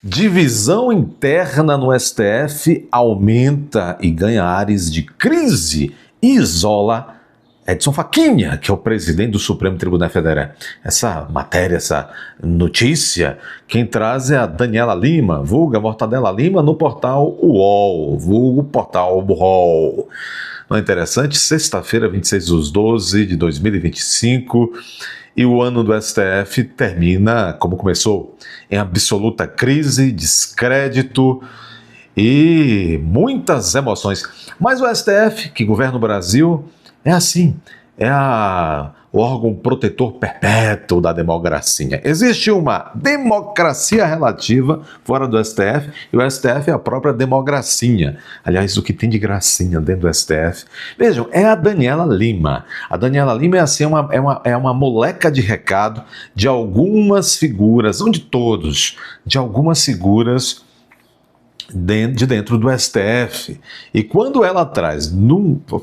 Divisão interna no STF aumenta e ganha ares de crise e isola Edson Fachinha, que é o presidente do Supremo Tribunal Federal. Essa matéria, essa notícia, quem traz é a Daniela Lima, vulga Mortadela Lima, no portal UOL, vulgo portal UOL. Não é interessante? Sexta-feira, 26/12 de 2025, e o ano do STF termina, como começou, em absoluta crise, descrédito e muitas emoções. Mas o STF, que governa o Brasil, é assim, é o órgão protetor perpétuo da democracia. Existe uma democracia relativa fora do STF e o STF é a própria democracia. Aliás, o que tem de gracinha dentro do STF? Vejam, é a Daniela Lima. A Daniela Lima é assim, é uma moleca de recado de algumas figuras, não de todos, de algumas figuras de dentro do STF. E quando ela traz,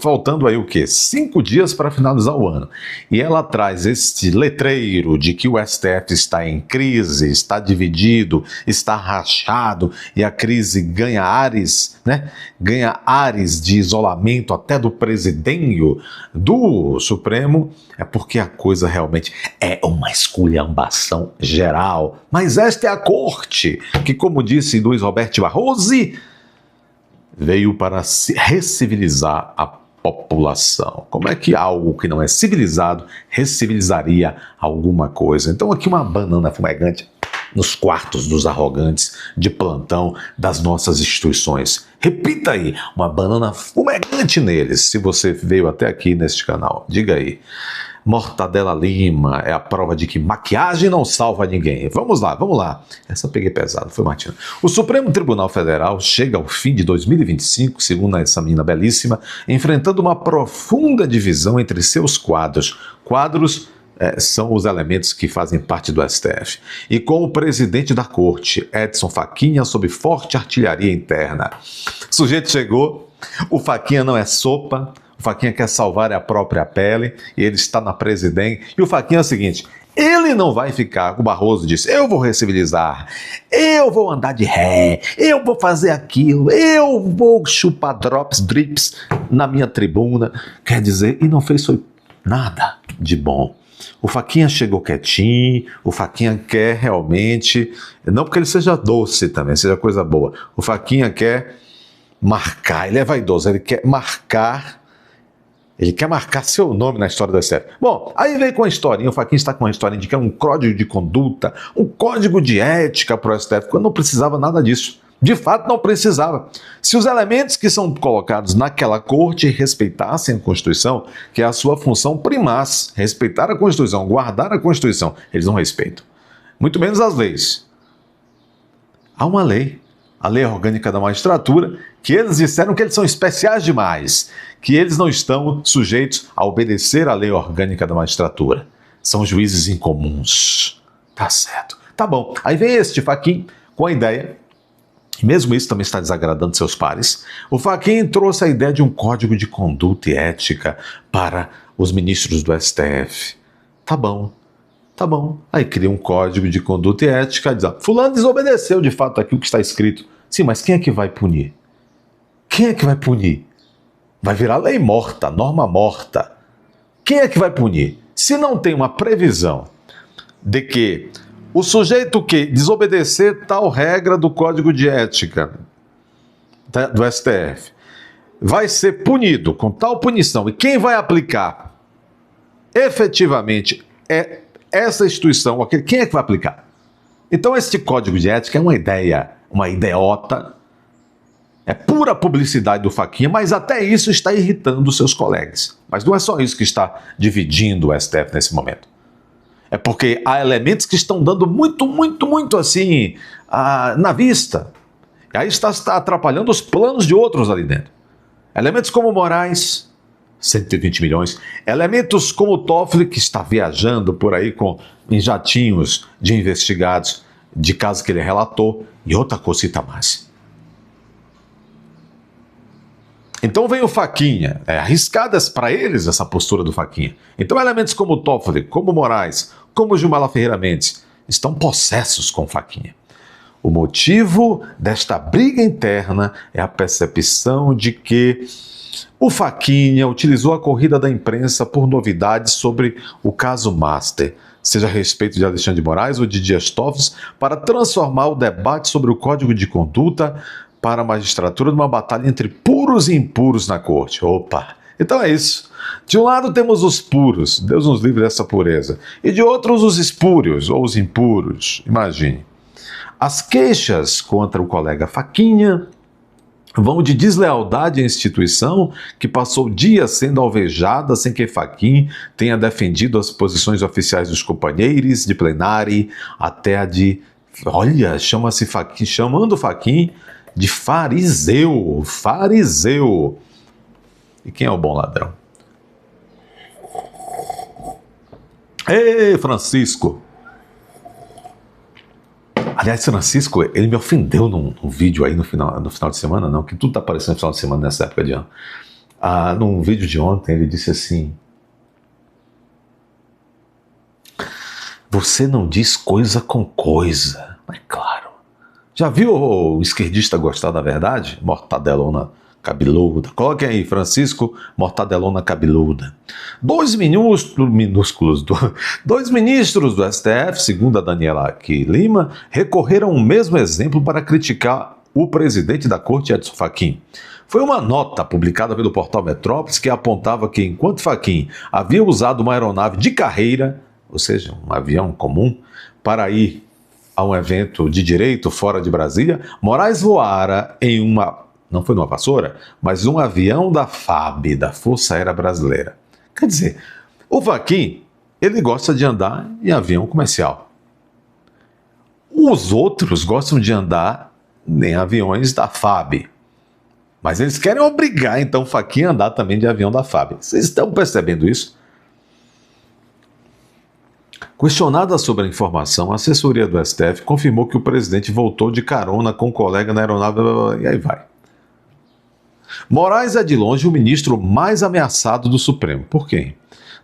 faltando aí o quê? 5 dias para finalizar o ano, e ela traz este letreiro de que o STF está em crise, está dividido, está rachado, e a crise ganha ares, né? Ganha ares de isolamento até do presidenio do Supremo, é porque a coisa realmente é uma esculhambação geral. Mas esta é a corte, que, como disse Luiz Roberto Barroso, veio para recivilizar a população. Como é que algo que não é civilizado recivilizaria alguma coisa? Então aqui uma banana fumegante nos quartos dos arrogantes de plantão das nossas instituições. Repita aí, uma banana fumegante neles, se você veio até aqui neste canal. Diga aí. Mortadela Lima é a prova de que maquiagem não salva ninguém. Vamos lá. Essa eu peguei pesado, foi Martina. O Supremo Tribunal Federal chega ao fim de 2025, segundo essa menina belíssima, enfrentando uma profunda divisão entre seus quadros. Quadros são os elementos que fazem parte do STF. E com o presidente da corte, Edson Fachinha, sob forte artilharia interna. O sujeito chegou, o Fachinha não é sopa, o Fachinha quer salvar a própria pele, e ele está na presidência. E o Fachinha é o seguinte, ele não vai ficar, o Barroso disse, eu vou recivilizar, eu vou andar de ré, eu vou fazer aquilo, eu vou chupar drips na minha tribuna. Quer dizer, e não fez nada de bom. O Fachinha chegou quietinho, o Fachinha quer realmente, não porque ele seja doce também, seja coisa boa, o Fachinha quer marcar, ele é vaidoso, ele quer marcar seu nome na história da STF. Bom, aí veio com a historinha, o Fachinha está com uma historinha de que é um código de conduta, um código de ética para o STF, quando não precisava nada disso. De fato, não precisava. Se os elementos que são colocados naquela corte respeitassem a Constituição, que é a sua função primaz, respeitar a Constituição, guardar a Constituição, eles não respeitam. Muito menos as leis. Há uma lei, a Lei Orgânica da Magistratura, que eles disseram que eles são especiais demais, que eles não estão sujeitos a obedecer à Lei Orgânica da Magistratura. São juízes incomuns. Tá certo. Tá bom. Aí vem este Fachinha com a ideia, e mesmo isso também está desagradando seus pares, o Fachinha trouxe a ideia de um código de conduta e ética para os ministros do STF. Tá bom. Aí cria um código de conduta e ética, diz, fulano desobedeceu de fato aquilo que está escrito. Sim, mas quem é que vai punir? Quem é que vai punir? Vai virar lei morta, norma morta. Quem é que vai punir? Se não tem uma previsão de que o sujeito que desobedecer tal regra do Código de Ética do STF vai ser punido com tal punição, e quem vai aplicar efetivamente é essa instituição, quem é que vai aplicar? Então esse Código de Ética é uma ideia, uma ideota, é pura publicidade do Fachinha, mas até isso está irritando os seus colegas. Mas não é só isso que está dividindo o STF nesse momento. É porque há elementos que estão dando muito assim, na vista. E aí está atrapalhando os planos de outros ali dentro. Elementos como Moraes, 120 milhões. Elementos como o Toffoli, que está viajando por aí em jatinhos de investigados de casos que ele relatou. E outra cosita mais. Então vem o Fachinha, arriscadas para eles essa postura do Fachinha. Então elementos como o Toffoli, como o Moraes, como o Gilmar Ferreira Mendes, estão possessos com o Fachinha. O motivo desta briga interna é a percepção de que o Fachinha utilizou a corrida da imprensa por novidades sobre o caso Master, seja a respeito de Alexandre de Moraes ou de Dias Toffoli, para transformar o debate sobre o Código de Conduta para a magistratura numa batalha entre puros e impuros na corte. Opa! Então é isso. De um lado temos os puros, Deus nos livre dessa pureza, e de outros os espúrios ou os impuros. Imagine. As queixas contra o colega Fachinha vão de deslealdade à instituição, que passou dias sendo alvejada sem que Fachin tenha defendido as posições oficiais dos companheiros de plenário, até a de, olha, chama-se Fachin, chamando Fachin de fariseu, fariseu. E quem é o bom ladrão? Ei, Francisco! Aliás, Francisco, ele me ofendeu num vídeo aí no final de semana, não, que tudo tá aparecendo no final de semana nessa época de ano. Num vídeo de ontem, ele disse assim: você não diz coisa com coisa. Mas claro. Já viu o esquerdista gostar da verdade? Mortadelona cabeluda. Coloquem aí, Francisco Mortadelona cabeluda. Dois ministros do STF, segundo a Daniela Aqui Lima, recorreram ao mesmo exemplo para criticar o presidente da corte, Edson Fachin. Foi uma nota publicada pelo portal Metrópolis que apontava que, enquanto Fachin havia usado uma aeronave de carreira, ou seja, um avião comum, para ir a um evento de direito fora de Brasília, Moraes voara em não foi numa vassoura, mas um avião da FAB, da Força Aérea Brasileira. Quer dizer, o Fachin, ele gosta de andar em avião comercial. Os outros gostam de andar em aviões da FAB. Mas eles querem obrigar, então, o Fachin a andar também de avião da FAB. Vocês estão percebendo isso? Questionada sobre a informação, a assessoria do STF confirmou que o presidente voltou de carona com um colega na aeronave, e aí vai. Moraes é de longe o ministro mais ameaçado do Supremo. Por quem?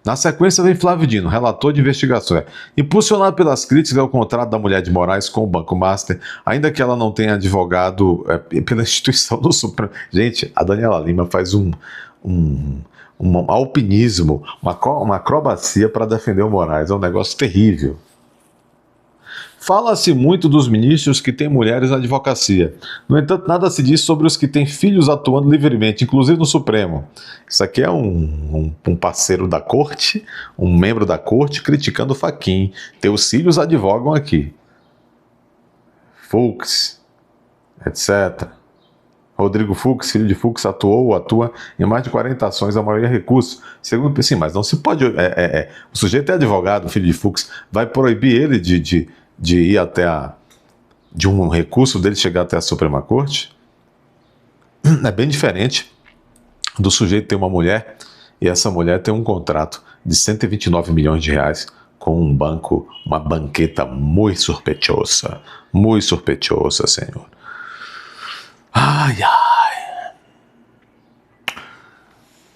Na sequência vem Flávio Dino, relator de investigações. Impulsionado pelas críticas ao contrato da mulher de Moraes com o Banco Master, ainda que ela não tenha advogado pela instituição do Supremo. Gente, a Daniela Lima faz um alpinismo, uma acrobacia para defender o Moraes. É um negócio terrível. Fala-se muito dos ministros que têm mulheres na advocacia. No entanto, nada se diz sobre os que têm filhos atuando livremente, inclusive no Supremo. Isso aqui é um parceiro da corte, um membro da corte, criticando o Fachin. Teus filhos advogam aqui. Fux, etc. Rodrigo Fux, filho de Fux, atua em mais de 40 ações, a maioria recurso. Segundo, sim, mas não se pode... o sujeito é advogado, filho de Fux, vai proibir ele de ir até de um recurso dele chegar até a Suprema Corte? É bem diferente do sujeito ter uma mulher e essa mulher ter um contrato de 129 milhões de reais com um banco, uma banqueta muito sospechosa, senhor. Ai, ai.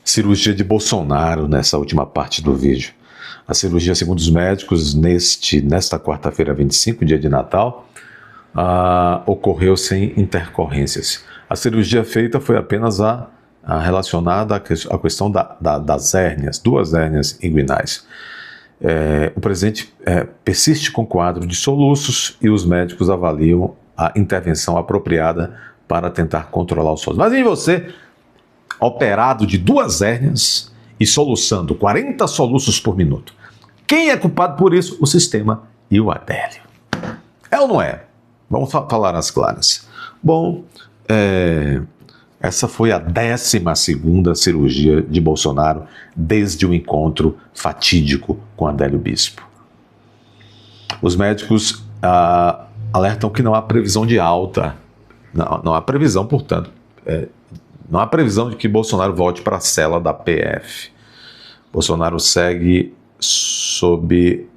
Cirurgia de Bolsonaro nessa última parte do vídeo. A cirurgia, segundo os médicos, nesta quarta-feira, 25, dia de Natal, ocorreu sem intercorrências. A cirurgia feita foi apenas relacionada à questão das hérnias, 2 hérnias inguinais. O presidente persiste com quadro de soluços e os médicos avaliam a intervenção apropriada para tentar controlar os soluços. Mas em você, operado de 2 hérnias e soluçando 40 soluços por minuto. Quem é culpado por isso? O sistema e o Adélio. É ou não é? Vamos falar as claras. Bom, essa foi a 12ª cirurgia de Bolsonaro desde o encontro fatídico com Adélio Bispo. Os médicos alertam que não há previsão de alta. Não há previsão, portanto, não há previsão de que Bolsonaro volte para a cela da PF. Bolsonaro segue sob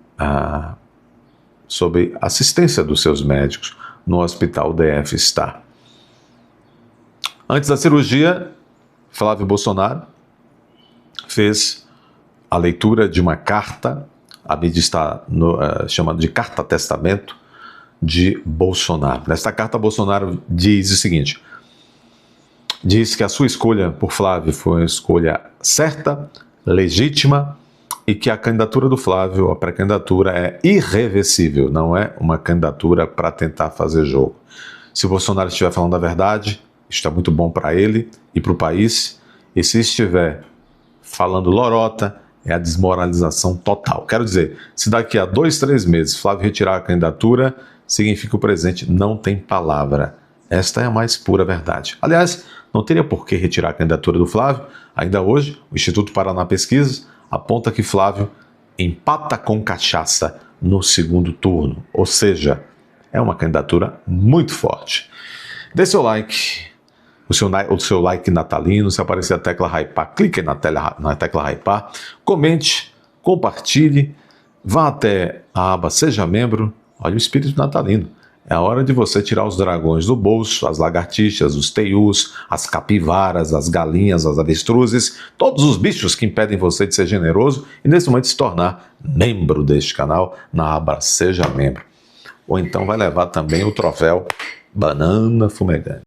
assistência dos seus médicos no hospital DF Star. Antes da cirurgia, Flávio Bolsonaro fez a leitura de uma carta, a mídia está chamando de carta-testamento, de Bolsonaro. Nesta carta, Bolsonaro diz o seguinte: diz que a sua escolha por Flávio foi uma escolha certa, legítima, e que a candidatura do Flávio, a pré-candidatura, é irreversível, não é uma candidatura para tentar fazer jogo. Se o Bolsonaro estiver falando a verdade, está muito bom para ele e para o país, e se estiver falando lorota, é a desmoralização total. Quero dizer, se daqui a 2, 3 meses Flávio retirar a candidatura, significa que o presidente não tem palavra. Esta é a mais pura verdade. Aliás, não teria por que retirar a candidatura do Flávio. Ainda hoje, o Instituto Paraná Pesquisas aponta que Flávio empata com cachaça no segundo turno. Ou seja, é uma candidatura muito forte. Dê seu like, o seu like natalino. Se aparecer a tecla hypar, clique na tecla hypar, comente, compartilhe, vá até a aba Seja Membro. Olha o espírito natalino. É a hora de você tirar os dragões do bolso, as lagartixas, os teius, as capivaras, as galinhas, as avestruzes, todos os bichos que impedem você de ser generoso e nesse momento se tornar membro deste canal na aba Seja Membro. Ou então vai levar também o troféu Banana Fumegante.